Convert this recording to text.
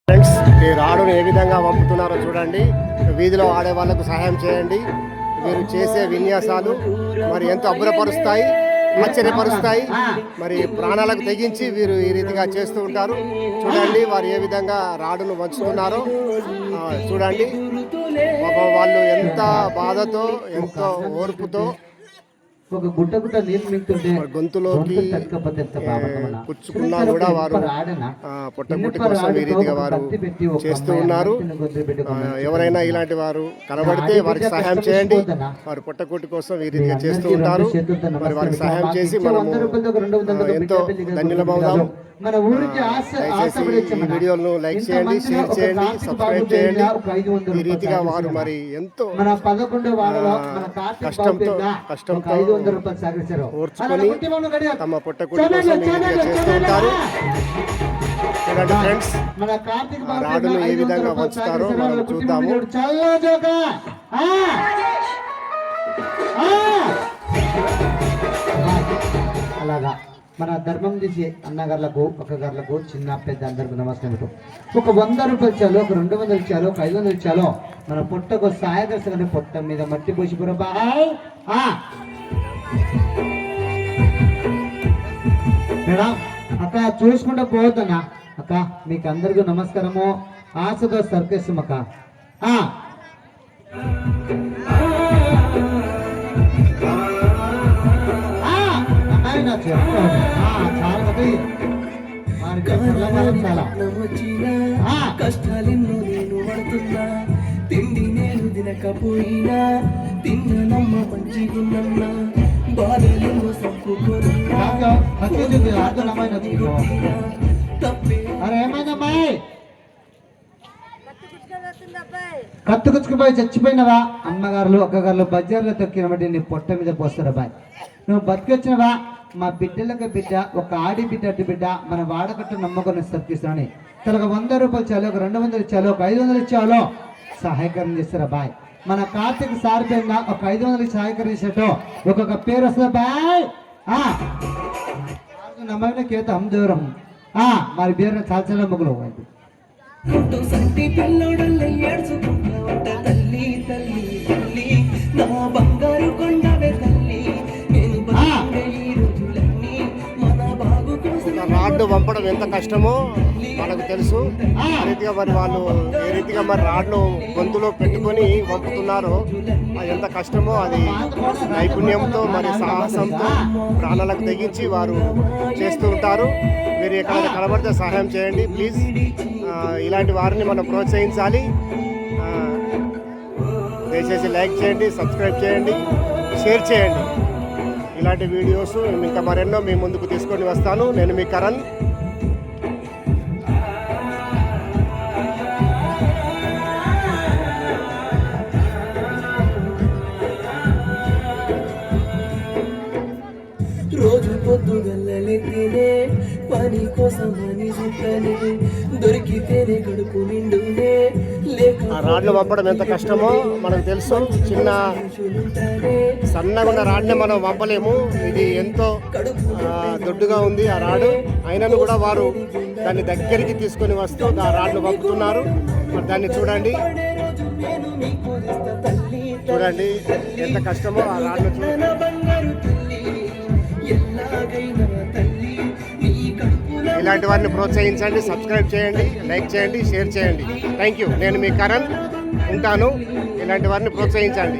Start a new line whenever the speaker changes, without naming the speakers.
Friends, ఈ రాడును ఏ విధంగా పంపుతున్నారో చూడండి. వీధిలో ఆడే వాళ్ళకు సహాయం చేయండి. వీరు చేసే విన్యాసాలు మరి ఎంతో అబ్బురపరుస్తాయి, ఆశ్చర్యపరుస్తాయి. మరి ప్రాణాలకు తెగించి వీరు ఈ రీతిగా చేస్తూ ఉంటారు. చూడండి వారు ఏ విధంగా రాడును వంచుతున్నారో చూడండి. వాళ్ళు ఎంత బాధతో, ఎంతో ఓర్పుతో
ఒక గుట్ట గుట్ట నీళ్ళు మింగుతుంటే
గొంతులోకి పుచ్చుకున్నా కూడా వారు పొట్టగుట్టి కోసం ఈ రీతిగా వారు చేస్తూ ఉన్నారు. ఎవరైనా ఇలాంటి వారు కనబడితే వారికి సహాయం చేయండి. వారు పొట్టగుట్టి కోసం ఈ రీతిగా చేస్తూ ఉంటారు. మరి వారికి సహాయం చేసి మనము ఎంతో ధన్యులమవుదాము.
మన ఊరికి
ఈ వీడియోలను లైక్ చేయండి, షేర్ చేయండి, సబ్స్క్రైబ్ చేయండి. ఈ రీతిగా వారు మరి ఎంతో కష్టంతో ఓర్చుకొని తమ పొట్టకుడి కోసం చేస్తూ ఉంటారు. చూడండి ఫ్రెండ్స్, రాడును ఏ విధంగా వంచుతారో మనం చూద్దాము.
అలాగా మన ధర్మం చేసి అన్నగారులకు అక్కగారులకు చిన్న పెద్ద అందరికి నమస్కారం. ఒక 100 రూపాయలు చాలు, ఒక 200 చాలు, ఒక 500 చాలు. మన పొట్టకు సాయదర్శకంటే పొట్ట మీద మట్టి పోసిపోరా బాయ్. మేడం అక్క చూసుకుంటూ పోవద్దన్నా. అక్క మీకు అందరికీ నమస్కారము. ఆశతో సర్కేస్ అక్క.
కష్టాలెన్నో నేను పడుతున్నా, తిండి నేను తినకపోయినా తిన్ననమ్మ మంచిగున్నా, బాధలెన్నో సంపుకున్నా
కత్తుకుచ్చుకుపోయి చచ్చిపోయినవా అమ్మగారులు అక్కగారులు బజార్లో తొక్కిన బట్టి నీ పొట్ట మీద పోస్తారా బాయ్. నువ్వు బతికొచ్చినవా మా బిడ్డలకు బిడ్డ, ఒక ఆడి బిడ్డ అటు బిడ్డ మన వాడకట్టు నమ్మకం సర్కిస్తానని తనకు 100 రూపాయలు చాలు, ఒక 200 చాలు, ఒక 500 చాలు సహాయకరం చేస్తారా బాయ్. మన కార్తీక సారిపోయిందా ఒక 500 సహాయకరం చేసేటో ఒక్కొక్క పేరు వస్తుందా బాయ్. నమ్మకం కేత దూరం మరి పేరు చాలా చాలా మొగ్గులు
తల్లి తల్లి తల్లి నా బంగారు కొండవే తల్లి.
రాడ్డు పంపడం ఎంత కష్టమో మనకు తెలుసు. ఆ రీతిగా మరి వాళ్ళు ఏ రీతిగా మరి రాడ్ను గొంతులో పెట్టుకొని పంపుతున్నారో ఎంత కష్టమో, అది నైపుణ్యంతో మరి సాహసంతో ప్రాణాలకు తెగించి వారు చేస్తూ ఉంటారు. మీరు ఎక్కడైనా కనబడితే సహాయం చేయండి ప్లీజ్. ఇలాంటి వారిని మనం ప్రోత్సహించాలి. దయచేసి లైక్ చేయండి, సబ్స్క్రైబ్ చేయండి, షేర్ చేయండి. ఇలాంటి వీడియోస్ ఇంకా మరెన్నో మీ ముందుకు తీసుకొని వస్తాను. నేను మీ కరణ్.
రోజు పొద్దుగల్లెత్తినే పని కోసం అని చుట్టనే దొరికితేనే కడుపు నిండునే.
ఆ రాడ్లు పంపడం ఎంత కష్టమో మనకు తెలుసు. చిన్న సన్నగా ఉన్న రాడ్నే మనం పంపలేము. ఇది ఎంతో దొడ్డుగా ఉంది ఆ రాడు. అయినను కూడా వారు దాన్ని దగ్గరికి తీసుకొని వస్తూ ఆ రాడ్ను పంపుతున్నారు. మరి దాన్ని చూడండి, చూడండి ఎంత కష్టమో ఆ రాడ్ను ఇలాంటి వారిని ప్రోత్సహించండి, సబ్స్క్రైబ్ చేయండి, లైక్ చేయండి, షేర్ చేయండి. Thank you. నేను మీ కరణ్ ఉంటాను. ఇలాంటి వారిని ప్రోత్సహించండి.